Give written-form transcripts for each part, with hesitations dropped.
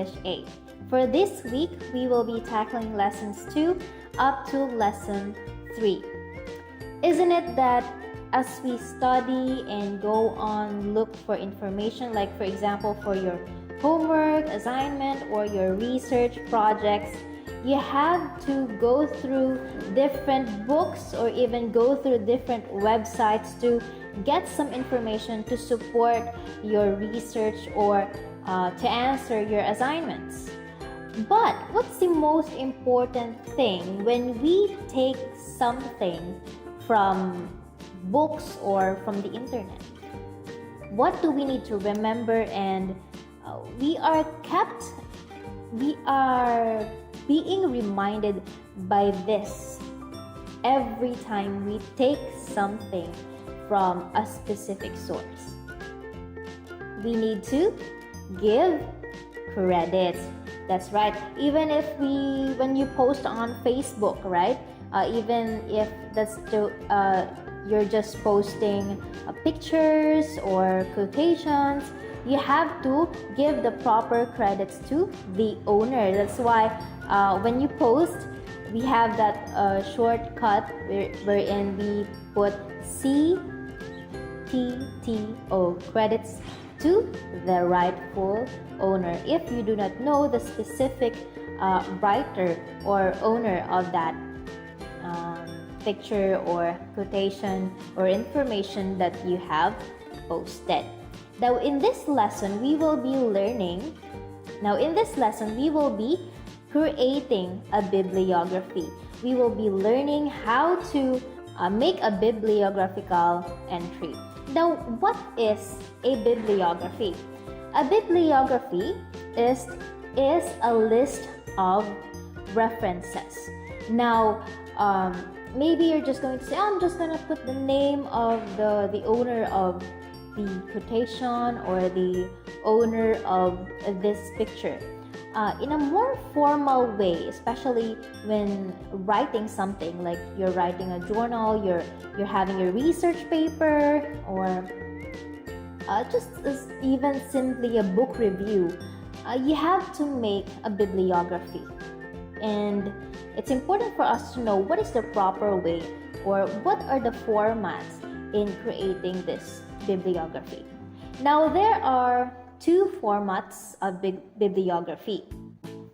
English 8. For this week, we will be tackling lessons 2 up to lesson 3. Isn't it that as we study and go on look for information, like for example for your homework, assignment, or your research projects, you have to go through different books or even go through different websites to get some information to support your research or to answer your assignments. But what's the most important thing when we take something from books or from the internet? What do we need to remember? And we are being reminded by this every time we take something from a specific source. We need to give credit. That's right. Even if when you post on Facebook, right? Even if you're just posting pictures or quotations, you have to give the proper credits to the owner. That's why when you post, we have that shortcut wherein we put CTTO, credits to the rightful owner. If you do not know the specific writer or owner of that picture or quotation or information that you have posted. Now in this lesson, we will be creating a bibliography. We will be learning how to make a bibliographical entry. Now, what is a bibliography? A bibliography is a list of references. Now, maybe you're just going to say, I'm just going to put the name of the owner of the quotation or the owner of this picture. In a more formal way, especially when writing something like you're writing a journal, you're having a research paper, or just even simply a book review, you have to make a bibliography. And it's important for us to know what is the proper way or what are the formats in creating this bibliography. Now, there are 2 formats of bibliography.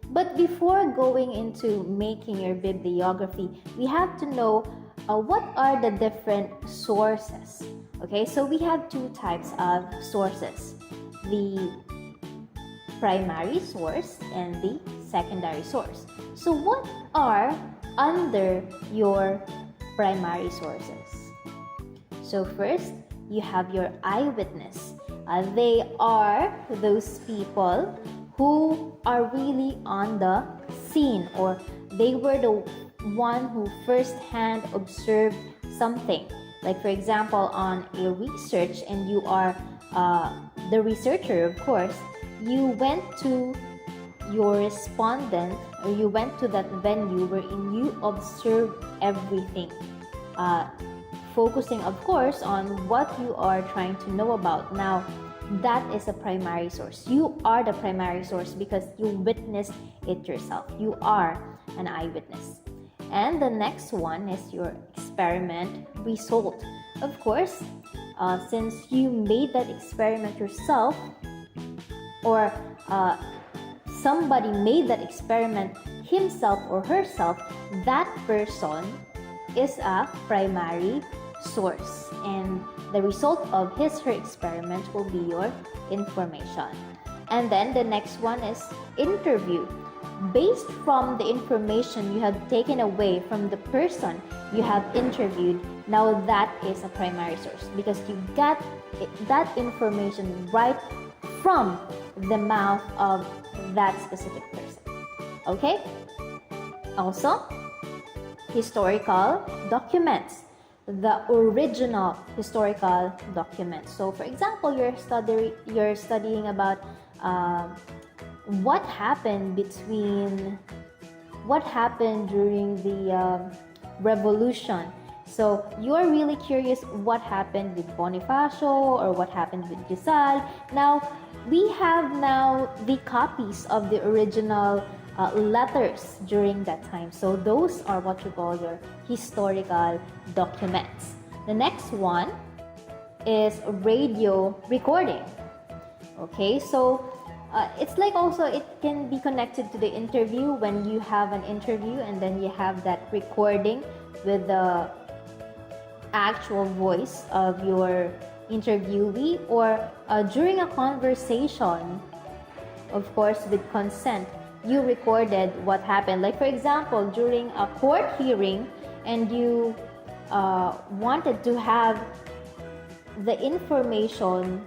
But before going into making your bibliography, we have to know what are the different sources. Okay, so we have 2 types of sources: the primary source and the secondary source. So what are under your primary sources? So first, you have your eyewitness. They are those people who are really on the scene, or they were the one who firsthand observed something. Like for example, on a research, and you are the researcher, of course, you went to your respondent, or you went to that venue wherein you observed everything, focusing of course on what you are trying to know about. Now, that is a primary source. You are the primary source because you witnessed it yourself. You are an eyewitness. And the next one is your experiment result. Of course, since you made that experiment yourself, or somebody made that experiment himself or herself, that person is a primary source, and the result of his/her experiment will be your information. And then the next one is interview. Based from the information you have taken away from the person you have interviewed, now that is a primary source because you got that information right from the mouth of that specific person. Okay? Also, historical documents. The original historical documents. So for example, you're studying about what happened during the revolution. So you are really curious what happened with Bonifacio or what happened with Rizal. Now, we have now the copies of the original letters during that time. So those are what you call your historical documents. The next one is radio recording. Okay, so it's like also it can be connected to the interview when you have an interview and then you have that recording with the actual voice of your interviewee, or during a conversation, of course with consent, you recorded what happened. Like for example, during a court hearing and you wanted to have the information,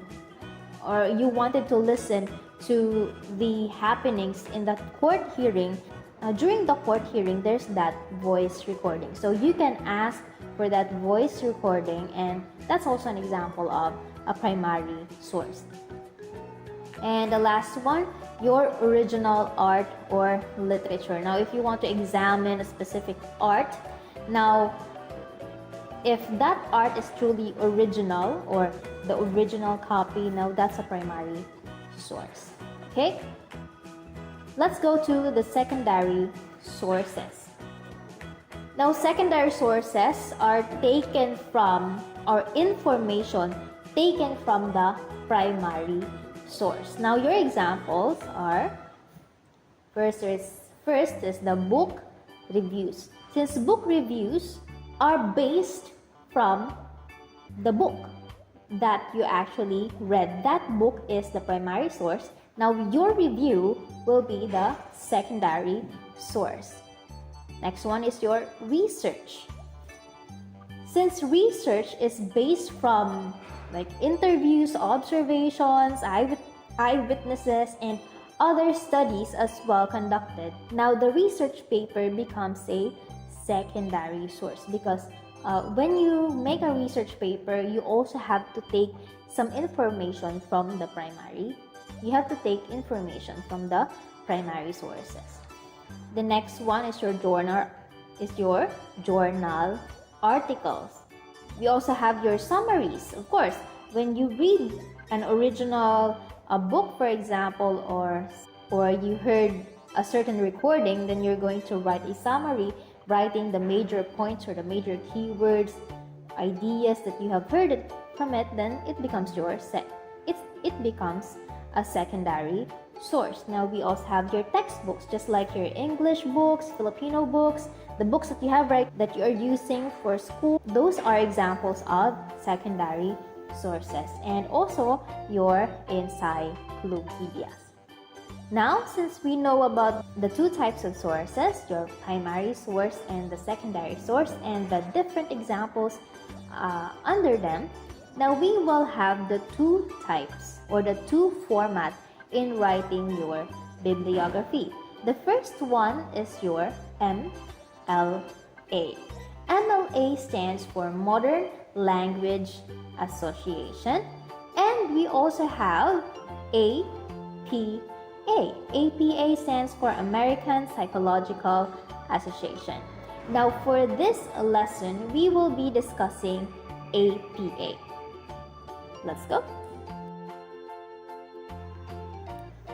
or you wanted to listen to the happenings in the court hearing. During the court hearing, there's that voice recording. So you can ask for that voice recording, and that's also an example of a primary source. And the last one, your original art or literature. Now, if you want to examine a specific art, now, if that art is truly original or the original copy, now that's a primary source. Okay? Let's go to the secondary sources. Now, secondary sources are taken from, or information taken from the primary source. Now, your examples are, first is the book reviews. Since book reviews are based from the book that you actually read, that book is the primary source. Now, your review will be the secondary source. Next one is your research. Since research is based from like interviews, observations, eyewitnesses, and other studies as well conducted, now the research paper becomes a secondary source, because when you make a research paper, you also have to take some information from the primary. You have to take information from the primary sources. The next one is your journal articles. We also have your summaries. Of course, when you read an original book, for example, or you heard a certain recording, then you're going to write a summary, writing the major points or the major keywords, ideas that you have heard from it. Then it becomes it becomes a secondary source. Now, we also have your textbooks, just like your English books, Filipino books, the books that you have that you are using for school. Those are examples of secondary sources, and also your encyclopedias. Now, since we know about the two types of sources, your primary source and the secondary source, and the different examples under them, now we will have the two types or the two formats in writing your bibliography. The first one is your MLA. MLA stands for Modern Language Association, and we also have APA. APA stands for American Psychological Association. Now, for this lesson, we will be discussing APA. Let's go.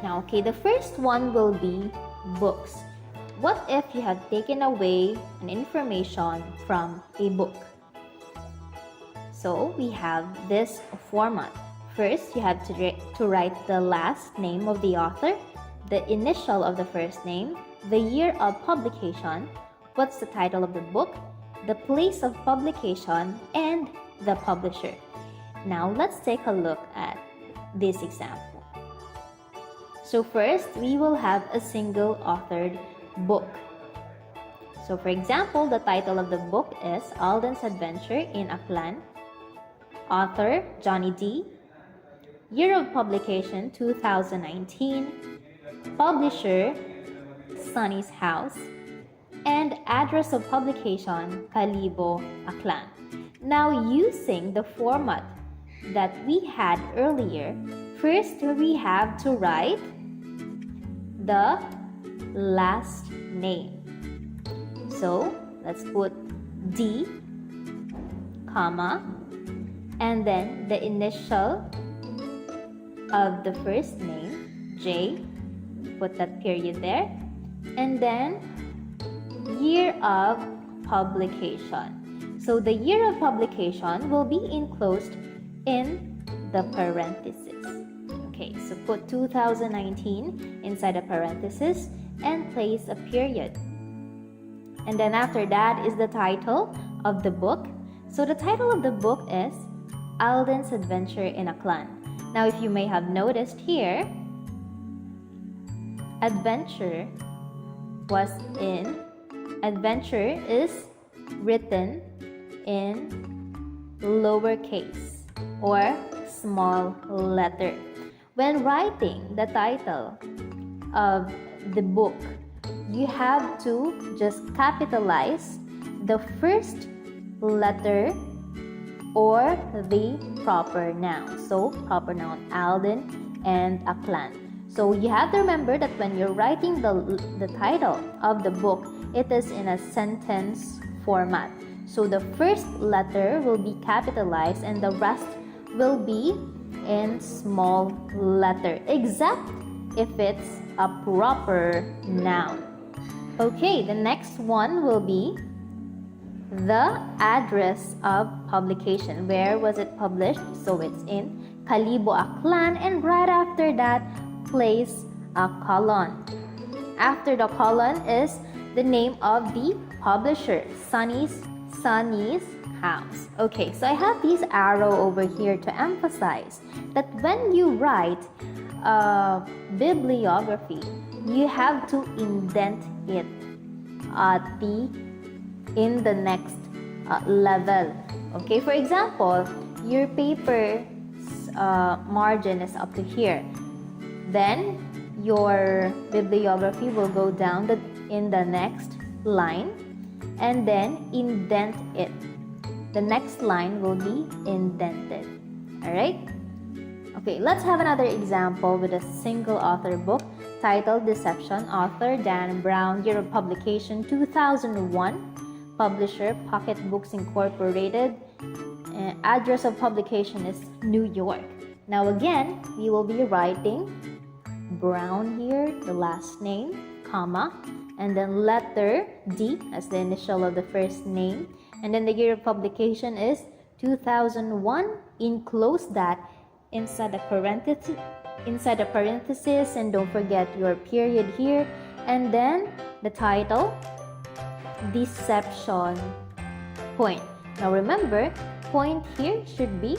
Now, okay, the first one will be books. What if you have taken away an information from a book? So, we have this format. First, you have to write the last name of the author, the initial of the first name, the year of publication, what's the title of the book, the place of publication, and the publisher. Now, let's take a look at this example. So first, we will have a single authored book. So for example, the title of the book is Alden's Adventure in Aklan. Author, Johnny D. Year of publication, 2019. Publisher, Sunny's House. And address of publication, Kalibo, Aklan. Now, using the format that we had earlier, first we have to write the last name. So, let's put D, comma, and then the initial of the first name, J, put that period there, and then year of publication. So the year of publication will be enclosed in the parenthesis. Okay, so put 2019 inside a parenthesis and place a period. And then after that is the title of the book. So the title of the book is Alden's Adventure in Aklan. Now, if you may have noticed here, adventure is written in lowercase or small letter. When writing the title of the book, you have to just capitalize the first letter or the proper noun. So, proper noun, Alden and Aklan. So, you have to remember that when you're writing the title of the book, it is in a sentence format. So, the first letter will be capitalized and the rest will be in small letter, except if it's a proper noun. Okay, the next one will be the address of publication. Where was it published? So it's in Kalibo, Aklan, and right after that, place a colon. After the colon is the name of the publisher, Sunny's House. Okay, so I have this arrow over here to emphasize that when you write bibliography, you have to indent it in the next level. Okay, for example, your paper's margin is up to here. Then your bibliography will go down in the next line and then indent it. The next line will be indented. Alright? Okay, let's have another example with a single author book titled Deception, author Dan Brown, year of publication 2001, publisher Pocket Books Incorporated, address of publication is New York. Now again, we will be writing Brown here, the last name, comma, and then letter D as the initial of the first name, and then the year of publication is 2001. Enclose that inside the parenthesis, and don't forget your period here, and then the title, Deception, point. Now remember, point here should be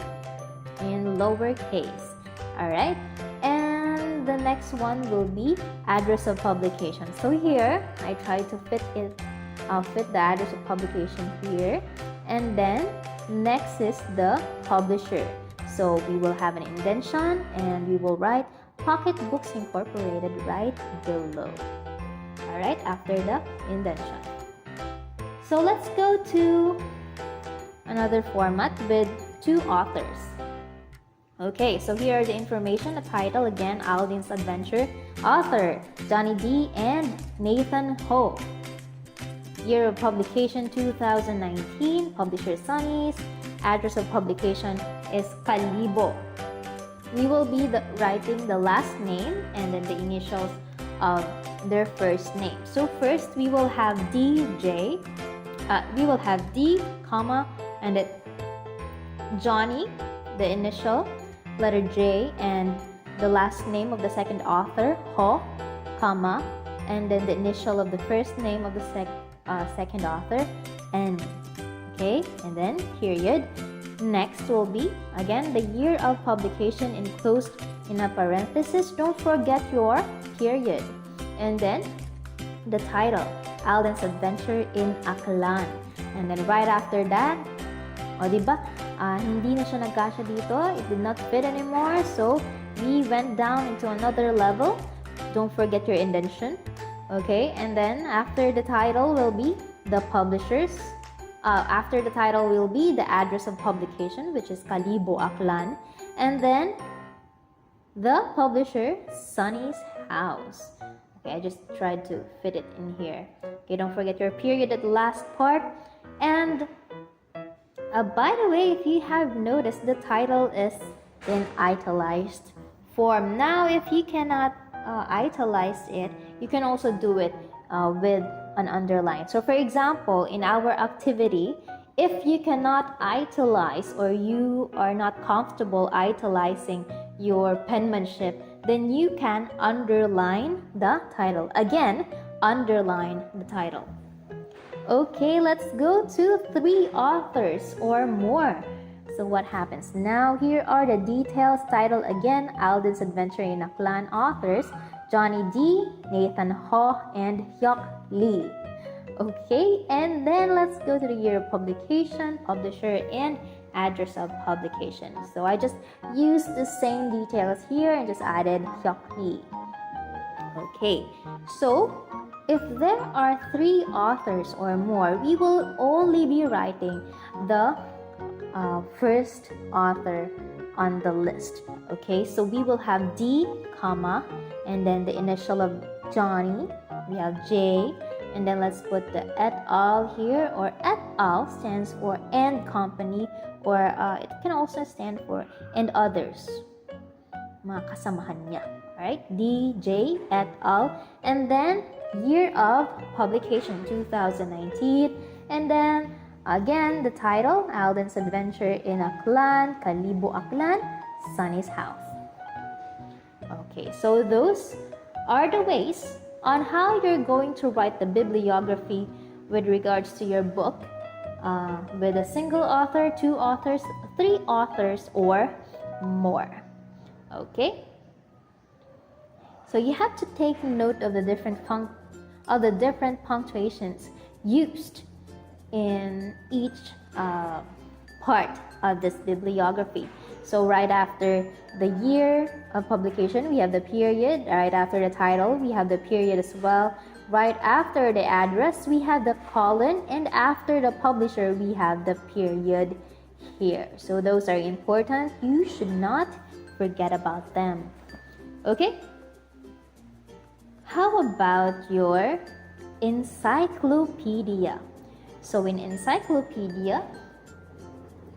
in lowercase. Alright, and the next one will be address of publication. So here I try to fit the address of publication here, and then next is the publisher. So we will have an indentation and we will write Pocket Books Incorporated right below. Alright, after the indentation. So let's go to another format with two authors. Okay, so here are the information. The title again, Alden's Adventure. Author, Johnny D. and Nathan Ho. Year of publication, 2019. Publisher, Sunny's. Address of publication is Kalibo. We will be writing the last name and then the initials of their first name. So first, we will have DJ. We will have D, comma, and it Johnny, the initial, letter J, and the last name of the second author, Ho, comma, and then the initial of the first name of the second author, N. Okay, and then period. Next will be again the year of publication enclosed in a parenthesis. Don't forget your period. And then the title, Alden's Adventure in Aklan. And then right after that, o diba, hindi na siya nagkasya dito. It did not fit anymore. So we went down into another level. Don't forget your indentation. Okay, and then after the title will be the publishers. After the title will be the address of publication, which is Kalibo, Aklan. And then the publisher, Sunny's House. Okay, I just tried to fit it in here. Okay, don't forget your period at the last part. And by the way, if you have noticed, the title is in italicized form. Now, if you cannot italize it, you can also do it with an underline. So for example, in our activity, if you cannot italize or you are not comfortable italizing your penmanship, then you can underline the title. Again, underline the title. Okay, let's go to 3 authors or more. So what happens? Now, here are the details. Title again, Alden's Adventure in Aklan. Authors, Johnny D, Nathan Ho, and Hyuk Lee. Okay, and then let's go to the year of publication, publisher, and address of publication. So I just used the same details here and just added Hyuk Lee. Okay, so if there are 3 authors or more, we will only be writing the first author on the list. Okay, so we will have D, comma, and then the initial of Johnny, we have J, and then let's put the et al here, or et al stands for and company, or it can also stand for and others, mga kasamahan niya. Alright, D, J, et al, and then year of publication 2019, and then again the title, Alden's Adventure in Aklan, Kalibo Aklan, Sunny's House. Okay, so those are the ways on how you're going to write the bibliography with regards to your book, with a single author, 2 authors, 3 authors, or more. Okay, so you have to take note of the different punctuations used in each part of this bibliography. So right after the year of publication, we have the period. Right after the title, we have the period as well. Right after the address, we have the colon, and after the publisher, we have the period here. So those are important. You should not forget about them. Okay? How about your encyclopedia? So in encyclopedia,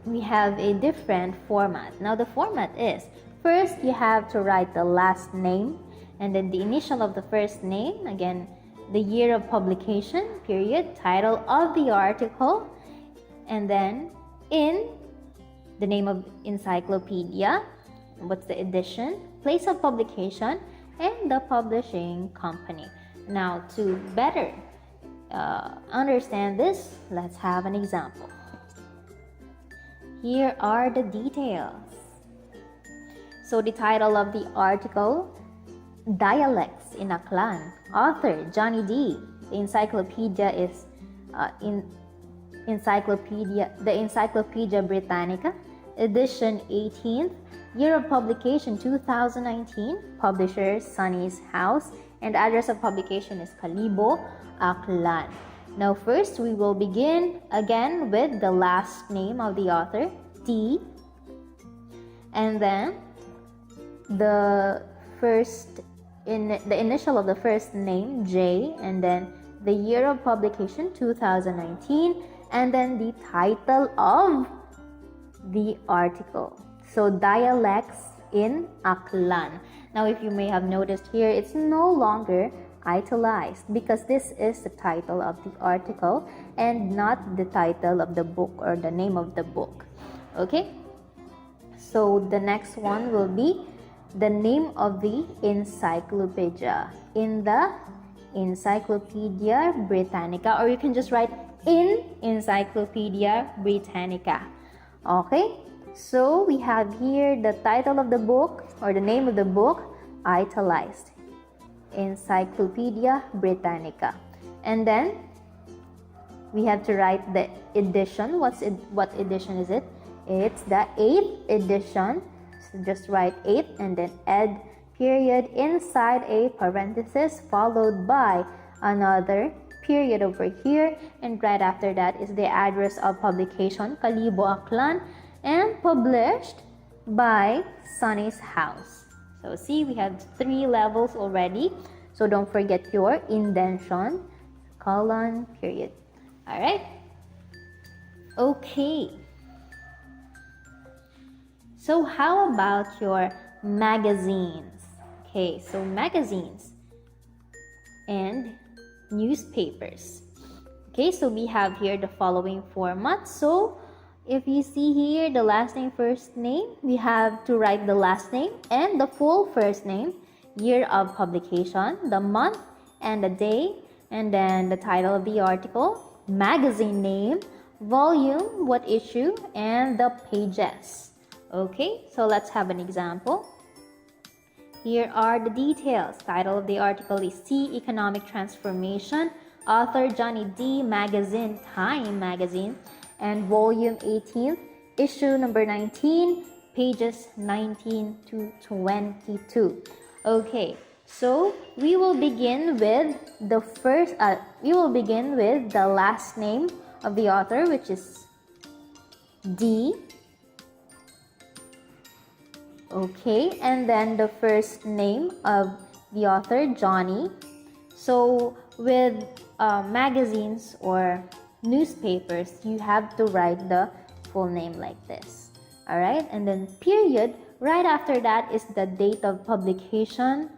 we have a different format. Now the format is, first you have to write the last name, and then the initial of the first name, again, the year of publication, period, title of the article, and then in the name of encyclopedia, what's the edition, place of publication, and the publishing company. Now to better understand this, let's have an example. Here are the details. So the title of the article, Dialects in Aklan. Author, Johnny D. The encyclopedia is the Encyclopedia Britannica, edition 18th, year of publication 2019, publisher Sunny's House, and address of publication is Kalibo, Aklan. Now first we will begin again with the last name of the author, D, and then the initial of the first name, J, and then the year of publication 2019, and then the title of the article. So Dialects in Aklan. Now if you may have noticed here, it's no longer italized because this is the title of the article and not the title of the book or the name of the book. Okay, so the next one will be the name of the encyclopedia. In the Encyclopedia Britannica, or you can just write in Encyclopedia Britannica. Okay, so we have here the title of the book or the name of the book italized, Encyclopedia Britannica, and then we have to write the edition. What edition is it? It's the 8th edition. So just write 8 and then ed period inside a parenthesis followed by another period over here, and right after that is the address of publication, Kalibo Aklan, and published by Sunny's House. So see, we have 3 levels already. So don't forget your indentation, colon, period. All right. Okay. So how about your magazines. Okay, so magazines and newspapers. Okay, so we have here the following format. So if you see here the last name, first name, we have to write the last name and the full first name, year of publication, the month and the day, and then the title of the article, magazine name, volume, what issue, and the pages. Okay, so let's have an example. Here are the details. Title of the article is See Economic Transformation. Author Johnny D. Magazine, Time Magazine, and volume 18, issue number 19, pages 19 to 22. Okay, so we will begin with the last name of the author, which is D. Okay, and then the first name of the author, Johnny. So with magazines or newspapers, you have to write the full name like this. All right, and then period. Right after that is the date of publication.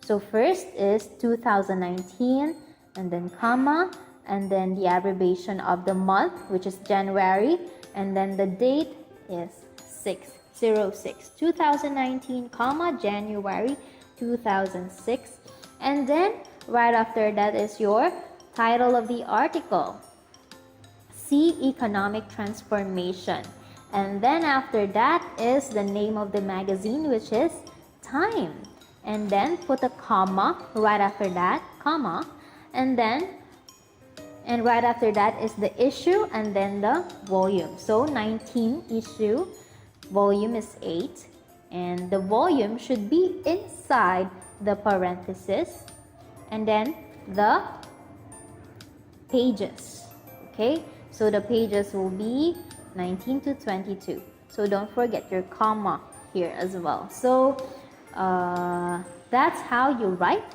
So first is 2019, and then comma, and then the abbreviation of the month, which is January, and then the date is 6/06 2019, comma, January 2006, and then right after that is your title of the article, See Economic Transformation, and then after that is the name of the magazine, which is Time, and then put a comma right after that, comma, and right after that is the issue and then the volume. So 19 issue, volume is 8, and the volume should be inside the parenthesis, and then the pages. Okay, so the pages will be 19 to 22. So don't forget your comma here as well. So that's how you write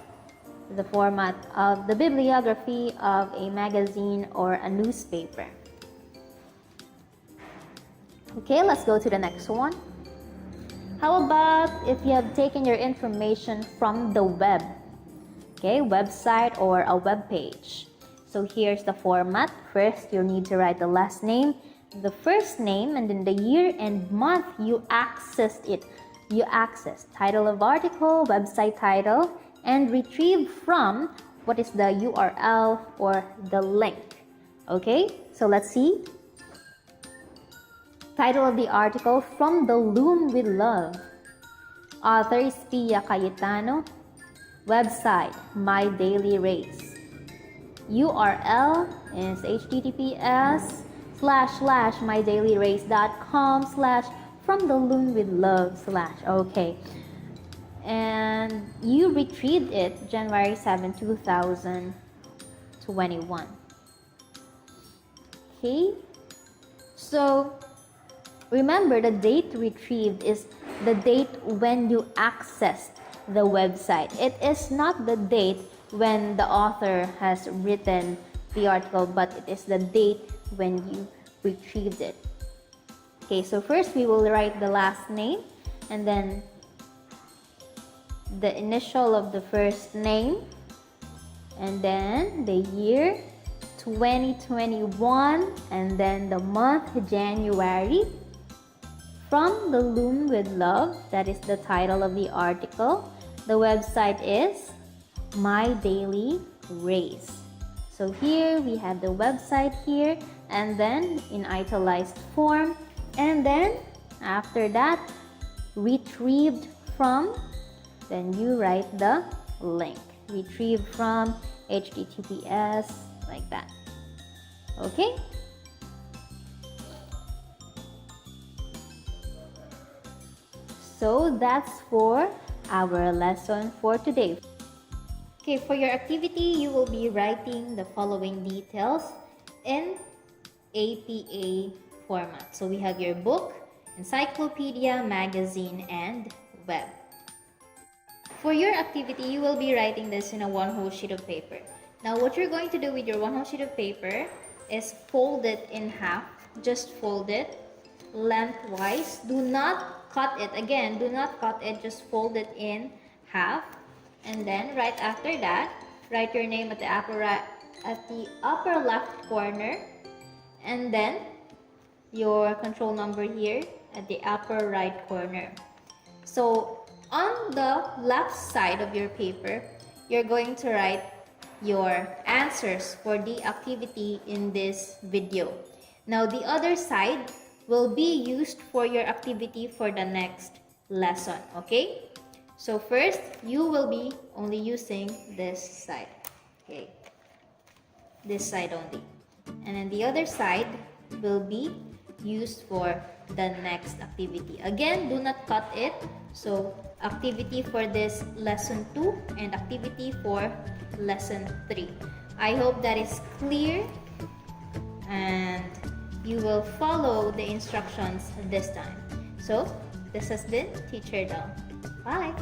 the format of the bibliography of a magazine or a newspaper. Okay, let's go to the next one. How about if you have taken your information from the web? Okay, website or a web page. So here's the format. First, you'll need to write the last name, the first name, and then the year and month you accessed it. You access title of article, website title, and retrieve from what is the URL or the link. Okay, so let's see. Title of the article, From the Loom with Love. Author is Pia Cayetano. Website, My Daily Race. URL is https://mydailyrace.com/fromtheloomwithlove/ okay, and you retrieved it January 7, 2021. Okay, so remember, the date retrieved is the date when you accessed the website. It is not the date when the author has written the article, but it is the date when you retrieved it. Okay, so first we will write the last name and then the initial of the first name, and then the year 2021, and then the month January. From the Loom with Love, that is the title of the article. The website is My Daily Race. So here we have the website here, and then in italicized form, and then after that, retrieved from, then you write the link. Retrieved from https, like that. Okay? So that's for our lesson for today. Okay, for your activity, you will be writing the following details in APA format. So we have your book, encyclopedia, magazine, and web. For your activity, you will be writing this in a one whole sheet of paper. Now what you're going to do with your one whole sheet of paper is fold it in half. Just fold it. lengthwise. Do not cut it. Again, do not cut it. Just fold it in half. And then right after that, write your name at the upper left corner. And then your control number here at the upper right corner. So on the left side of your paper, you're going to write your answers for the activity in this video. Now the other side will be used for your activity for the next lesson, okay? So first, you will be only using this side, okay? This side only. And then the other side will be used for the next activity. Again, do not cut it. So activity for this lesson 2 and activity for lesson 3. I hope that is clear and you will follow the instructions this time. So this has been Teacher Del. Bye!